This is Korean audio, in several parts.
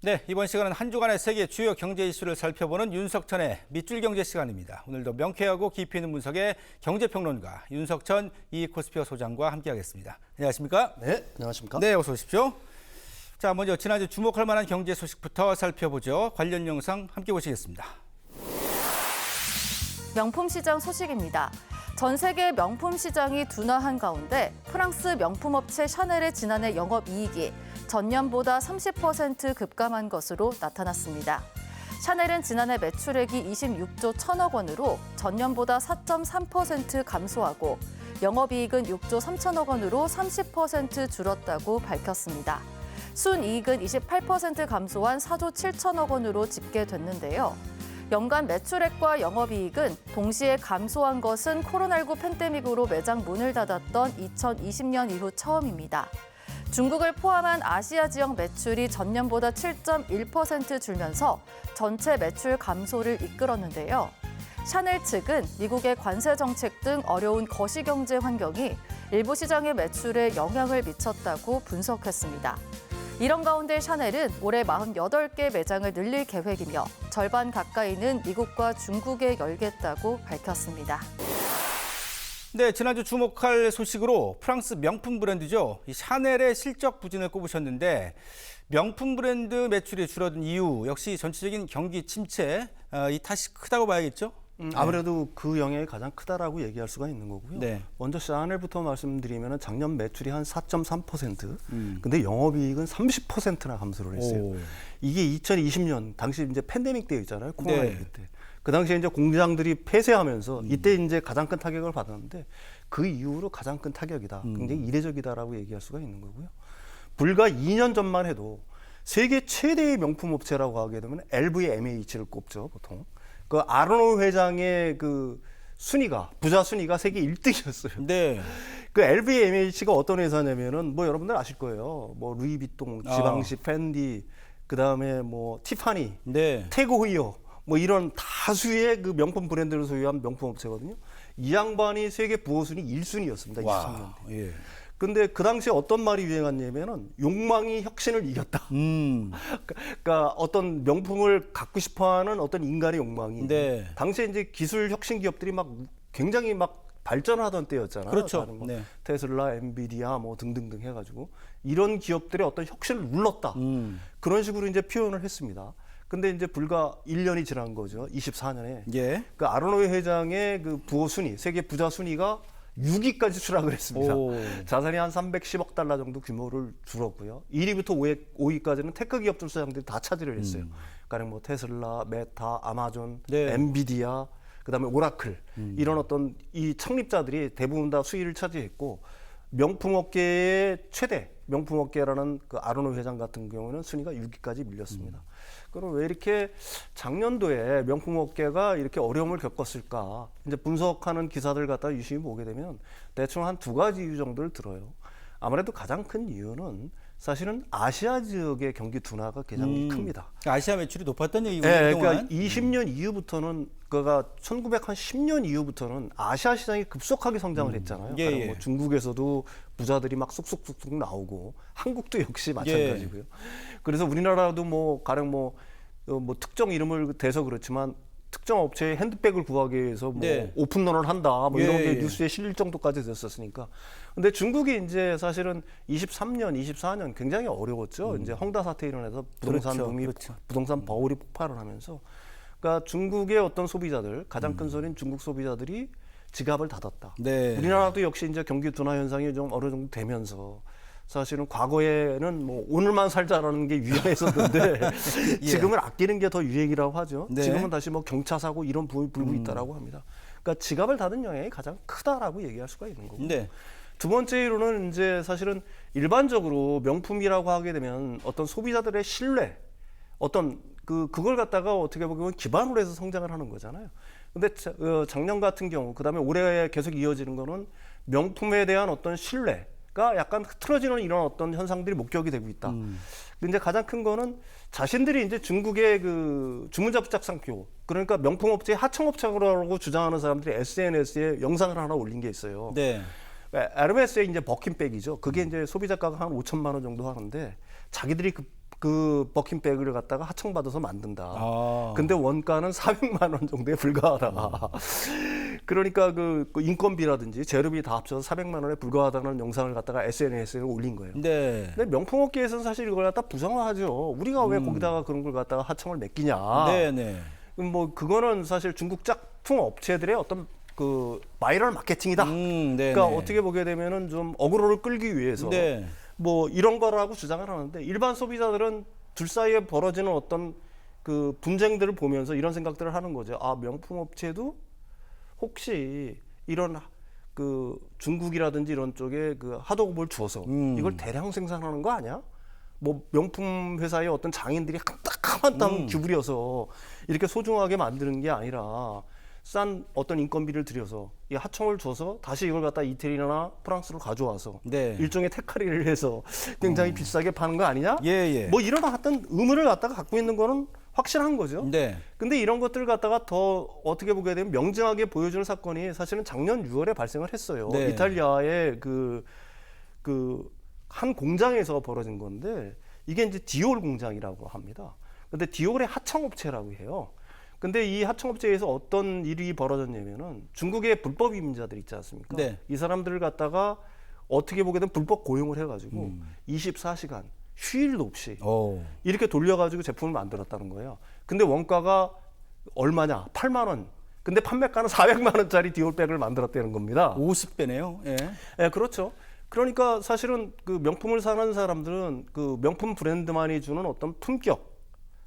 네, 이번 시간은 한 주간의 세계 주요 경제 이슈를 살펴보는 윤석천의 밑줄 경제 시간입니다. 오늘도 명쾌하고 깊이 있는 분석의 경제평론가 윤석천 이코스피어 소장과 함께하겠습니다. 안녕하십니까? 네, 안녕하십니까? 네, 어서 오십시오. 자, 먼저 지난주 주목할 만한 경제 소식부터 살펴보죠. 관련 영상 함께 보시겠습니다. 명품 시장 소식입니다. 전 세계 명품 시장이 둔화한 가운데 프랑스 명품업체 샤넬의 지난해 영업이익이 전년보다 30% 급감한 것으로 나타났습니다. 샤넬은 지난해 매출액이 26조 1천억 원으로 전년보다 4.3% 감소하고 영업이익은 6조 3천억 원으로 30% 줄었다고 밝혔습니다. 순이익은 28% 감소한 4조 7천억 원으로 집계됐는데요. 연간 매출액과 영업이익은 동시에 감소한 것은 코로나19 팬데믹으로 매장 문을 닫았던 2020년 이후 처음입니다. 중국을 포함한 아시아 지역 매출이 전년보다 7.1% 줄면서 전체 매출 감소를 이끌었는데요. 샤넬 측은 미국의 관세 정책 등 어려운 거시경제 환경이 일부 시장의 매출에 영향을 미쳤다고 분석했습니다. 이런 가운데 샤넬은 올해 48개 매장을 늘릴 계획이며 절반 가까이는 미국과 중국에 열겠다고 밝혔습니다. 네, 지난주 주목할 소식으로 프랑스 명품 브랜드죠. 이 샤넬의 실적 부진을 꼽으셨는데 명품 브랜드 매출이 줄어든 이유 역시 전체적인 경기 침체, 이 탓이 크다고 봐야겠죠? 아무래도 그 영향이 가장 크다라고 얘기할 수가 있는 거고요. 네. 먼저 샤넬부터 말씀드리면 작년 매출이 한 4.3%, 근데 영업이익은 30%나 감소를 했어요. 오. 이게 2020년 당시 이제 팬데믹 때 있잖아요. 코로나19 네. 때. 그 당시에 이제 공장들이 폐쇄하면서 이때 이제 가장 큰 타격을 받았는데 그 이후로 가장 큰 타격이다. 굉장히 이례적이다라고 얘기할 수가 있는 거고요. 불과 2년 전만 해도 세계 최대의 명품 업체라고 하게 되면 LVMH를 꼽죠, 보통. 그 아르노 회장의 그 순위가 부자 순위가 세계 1등이었어요. 네. 그 LVMH가 어떤 회사냐면은 뭐 여러분들 아실 거예요. 뭐 루이비통, 지방시, 펜디, 그다음에 뭐 티파니, 네. 태그 호이어 뭐 이런 다수의 그 명품 브랜드를 소유한 명품 업체거든요. 이 양반이 세계 부호 순위 1순위였습니다. 23년 때. 예. 근데 그 당시에 어떤 말이 유행했냐면은 욕망이 혁신을 이겼다. 그러니까 어떤 명품을 갖고 싶어하는 어떤 인간의 욕망이. 네. 당시에 이제 기술 혁신 기업들이 막 굉장히 막 발전하던 때였잖아요. 그렇죠. 뭐 네. 테슬라, 엔비디아 뭐 등등등 해가지고 이런 기업들의 어떤 혁신을 눌렀다. 그런 식으로 이제 표현을 했습니다. 근데 이제 불과 1년이 지난 거죠. 24년에. 예. 그 아르노 회장의 그 부호 순위, 세계 부자 순위가 6위까지 추락을 했습니다. 오. 자산이 한 310억 달러 정도 규모를 줄었고요. 1위부터 5위까지는 테크 기업들 사장들이 다 차지를 했어요. 그러니까 뭐 테슬라, 메타, 아마존, 네. 엔비디아, 그다음에 오라클 이런 어떤 이 창립자들이 대부분 다 수위를 차지했고 명품업계의 최대 명품업계라는 그 아르노 회장 같은 경우는 순위가 6위까지 밀렸습니다. 그럼 왜 이렇게 작년도에 명품업계가 이렇게 어려움을 겪었을까? 이제 분석하는 기사들 갖다 유심히 보게 되면 대충 한 두 가지 이유 정도를 들어요. 아무래도 가장 큰 이유는 사실은 아시아 지역의 경기 둔화가 가장 큽니다. 아시아 매출이 높았던 얘기군요. 네, 그동안. 그러니까 20년 이후부터는 그가 1910년 이후부터는 아시아 시장이 급속하게 성장을 했잖아요. 예, 그러니까 예. 뭐 중국에서도 부자들이 막 쑥쑥쑥쑥 나오고 한국도 역시 마찬가지고요. 그래서 우리나라도 뭐 가령 뭐 특정 이름을 대서 그렇지만 특정 업체의 핸드백을 구하기 위해서 뭐 네. 오픈런을 한다 뭐 예, 이런 게 예. 뉴스에 실릴 정도까지 됐었으니까. 근데 중국이 이제 사실은 23년, 24년 굉장히 어려웠죠. 이제 헝다 사태 일어나서 부동산 그렇죠, 붐이 그렇죠. 부동산 버블이 폭발을 하면서 그러니까 중국의 어떤 소비자들 가장 큰 소리는 중국 소비자들이 지갑을 닫았다. 네. 우리나라도 역시 이제 경기 둔화 현상이 좀 어느 정도 되면서 사실은 과거에는 뭐 오늘만 살자라는 게 유행했었는데 예. 지금은 아끼는 게 더 유행이라고 하죠. 네. 지금은 다시 뭐 경차 사고 이런 붐이 불고 있다라고 합니다. 그러니까 지갑을 닫은 영향이 가장 크다라고 얘기할 수가 있는 거고. 네. 두 번째 이유로는 이제 사실은 일반적으로 명품이라고 하게 되면 어떤 소비자들의 신뢰, 어떤 그걸 갖다가 어떻게 보면 기반으로 해서 성장을 하는 거잖아요. 근데 작년 같은 경우, 그다음에 올해 계속 이어지는 거는 명품에 대한 어떤 신뢰가 약간 흐트러지는 이런 어떤 현상들이 목격이 되고 있다. 근데 가장 큰 거는 자신들이 이제 중국의 그 주문자 부착 상표, 그러니까 명품업체의 하청업체라고 주장하는 사람들이 SNS에 영상을 하나 올린 게 있어요. 네. 에르메스의 이제 버킨백이죠. 그게 이제 소비자가가 한 5천만 원 정도 하는데 자기들이 그 버킨백을 갖다가 하청받아서 만든다. 아. 근데 원가는 400만 원 정도에 불과하다. 그러니까 그 인건비라든지 재료비 다 합쳐서 400만 원에 불과하다는 영상을 갖다가 SNS에 올린 거예요. 네. 근데 명품업계에서는 사실 이걸 갖다 부정하죠. 우리가 왜 거기다가 그런 걸 갖다가 하청을 맡기냐. 네, 네. 뭐 그거는 사실 중국 짝퉁 업체들의 어떤 그 바이럴 마케팅이다. 네, 그러니까 네. 어떻게 보게 되면은 좀 어그로를 끌기 위해서 네. 뭐 이런 거라고 주장을 하는데 일반 소비자들은 둘 사이에 벌어지는 어떤 그 분쟁들을 보면서 이런 생각들을 하는 거죠. 아, 명품 업체도 혹시 이런 그 중국이라든지 이런 쪽에 그 하도급을 주어서 이걸 대량 생산하는 거 아니야? 뭐 명품 회사의 어떤 장인들이 한 땀 기울여서 이렇게 소중하게 만드는 게 아니라 싼 어떤 인건비를 들여서 이 하청을 줘서 다시 이걸 갖다 이태리나 프랑스로 가져와서 네. 일종의 테카리를 해서 굉장히 비싸게 파는 거 아니냐? 예, 예. 뭐 이런 어떤 의문을 갖다가 갖고 있는 거는 확실한 거죠. 네. 근데 이런 것들을 갖다가 더 어떻게 보게 되면 명징하게 보여주는 사건이 사실은 작년 6월에 발생을 했어요. 네. 이탈리아의 그 한 공장에서 벌어진 건데 이게 이제 디올 공장이라고 합니다. 근데 디올의 하청업체라고 해요. 근데 이 하청업체에서 어떤 일이 벌어졌냐면은 중국의 불법 이민자들 있지 않습니까? 네. 이 사람들을 갖다가 어떻게 보게 되면 불법 고용을 해가지고 24시간 휴일도 없이 오. 이렇게 돌려가지고 제품을 만들었다는 거예요. 근데 원가가 얼마냐? 8만 원. 근데 판매가는 400만 원짜리 디올백을 만들었다는 겁니다. 50배네요. 예. 네, 그렇죠. 그러니까 사실은 그 명품을 사는 사람들은 그 명품 브랜드만이 주는 어떤 품격,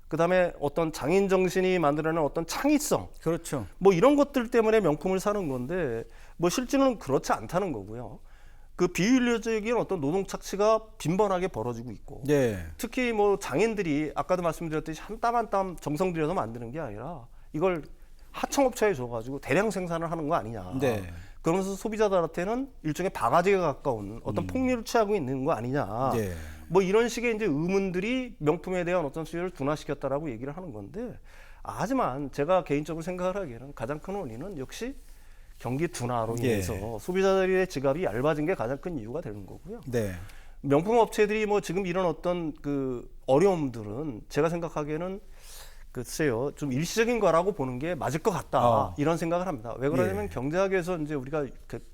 그다음에 어떤 장인 정신이 만들어내는 어떤 창의성, 그렇죠. 뭐 이런 것들 때문에 명품을 사는 건데 뭐 실제로는 그렇지 않다는 거고요. 그 비윤리적인 어떤 노동 착취가 빈번하게 벌어지고 있고 네. 특히 뭐 장인들이 아까도 말씀드렸듯이 한 땀 한 땀 정성 들여서 만드는 게 아니라 이걸 하청업체에 줘가지고 대량 생산을 하는 거 아니냐. 네. 그러면서 소비자들한테는 일종의 바가지에 가까운 어떤 폭리를 취하고 있는 거 아니냐. 네. 뭐 이런 식의 이제 의문들이 명품에 대한 어떤 수요를 둔화시켰다라고 얘기를 하는 건데, 하지만 제가 개인적으로 생각을 하기에는 가장 큰 원인은 역시 경기 둔화로 인해서 소비자들의 지갑이 얇아진 게 가장 큰 이유가 되는 거고요. 네. 명품 업체들이 뭐 지금 이런 어떤 그 어려움들은 제가 생각하기에는 글쎄요, 좀 일시적인 거라고 보는 게 맞을 것 같다. 이런 생각을 합니다. 왜 그러냐면 경제학에서 이제 우리가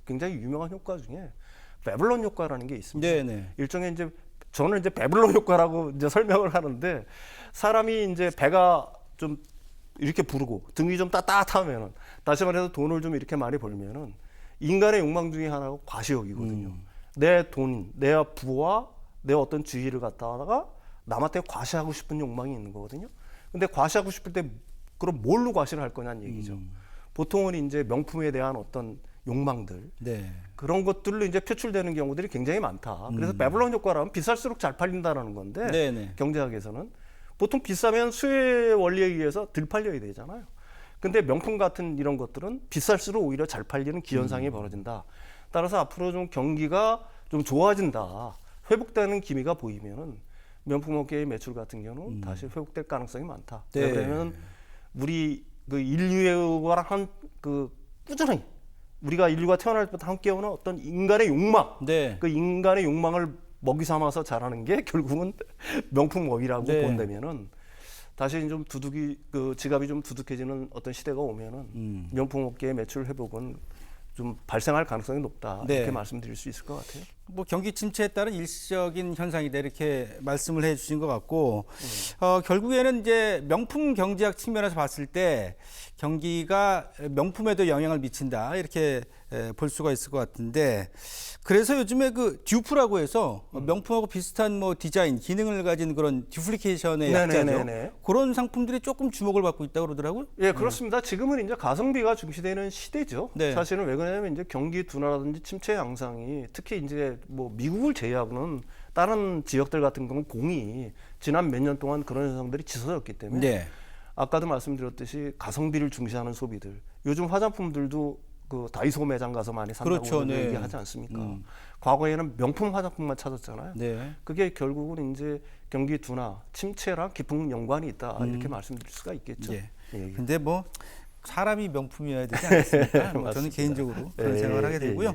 굉장히 유명한 효과 중에 베블론 효과라는 게 있습니다. 네, 네. 일종의 이제 저는 이제 베블론 효과라고 이제 설명을 하는데, 사람이 이제 배가 좀 이렇게 부르고 등이 좀 따뜻하면은, 다시 말해서 돈을 좀 이렇게 많이 벌면은 인간의 욕망 중에 하나가 과시욕이거든요. 내 돈, 내 부와 내 어떤 주의를 갖다가 남한테 과시하고 싶은 욕망이 있는 거거든요. 근데 과시하고 싶을 때 그럼 뭘로 과시를 할 거냐는 얘기죠. 보통은 이제 명품에 대한 어떤 욕망들, 네. 그런 것들로 이제 표출되는 경우들이 굉장히 많다. 그래서 베블론 효과라면 비쌀수록 잘 팔린다라는 건데, 네네. 경제학에서는 보통 비싸면 수혜 원리에 의해서 덜 팔려야 되잖아요. 근데 명품 같은 이런 것들은 비쌀수록 오히려 잘 팔리는 기현상이 벌어진다. 따라서 앞으로 좀 경기가 좀 좋아진다, 회복되는 기미가 보이면은 명품업계의 매출 같은 경우는 다시 회복될 가능성이 많다. 네. 왜냐하면 우리 그 인류와 그 꾸준히 우리가 인류가 태어날 때부터 함께오는 어떤 인간의 욕망, 네. 그 인간의 욕망을 먹이 삼아서 자라는 게 결국은 명품업이라고 네. 본다면은, 다시 좀 그 지갑이 좀 두둑해지는 어떤 시대가 오면은 명품업계의 매출 회복은 좀 발생할 가능성이 높다. 네. 이렇게 말씀드릴 수 있을 것 같아요. 뭐 경기 침체에 따른 일시적인 현상이다, 이렇게 말씀을 해주신 것 같고, 결국에는 이제 명품 경제학 측면에서 봤을 때 경기가 명품에도 영향을 미친다, 이렇게 볼 수가 있을 것 같은데, 그래서 요즘에 그 듀프라고 해서 명품하고 비슷한 뭐 디자인, 기능을 가진 그런 듀플리케이션의 약자죠. 네네네네. 그런 상품들이 조금 주목을 받고 있다고 그러더라고요. 예, 그렇습니다. 지금은 이제 가성비가 중시되는 시대죠. 네. 사실은 왜 그러냐면 이제 경기 둔화라든지 침체 양상이, 특히 이제 뭐 미국을 제외하고는 다른 지역들 같은 경우는 공이 지난 몇 년 동안 그런 현상들이 짙어졌기 때문에, 네. 아까도 말씀드렸듯이 가성비를 중시하는 소비들, 요즘 화장품들도 그 다이소 매장 가서 많이 산다고 그렇죠, 네. 얘기하지 않습니까? 과거에는 명품 화장품만 찾았잖아요. 네. 그게 결국은 이제 경기 둔화, 침체랑 깊은 연관이 있다, 이렇게 말씀드릴 수가 있겠죠. 예. 예. 근데 뭐 사람이 명품이어야 되지 않습니까? 뭐 저는 맞습니다. 개인적으로 그런 예, 생각을 하게 예, 되고요.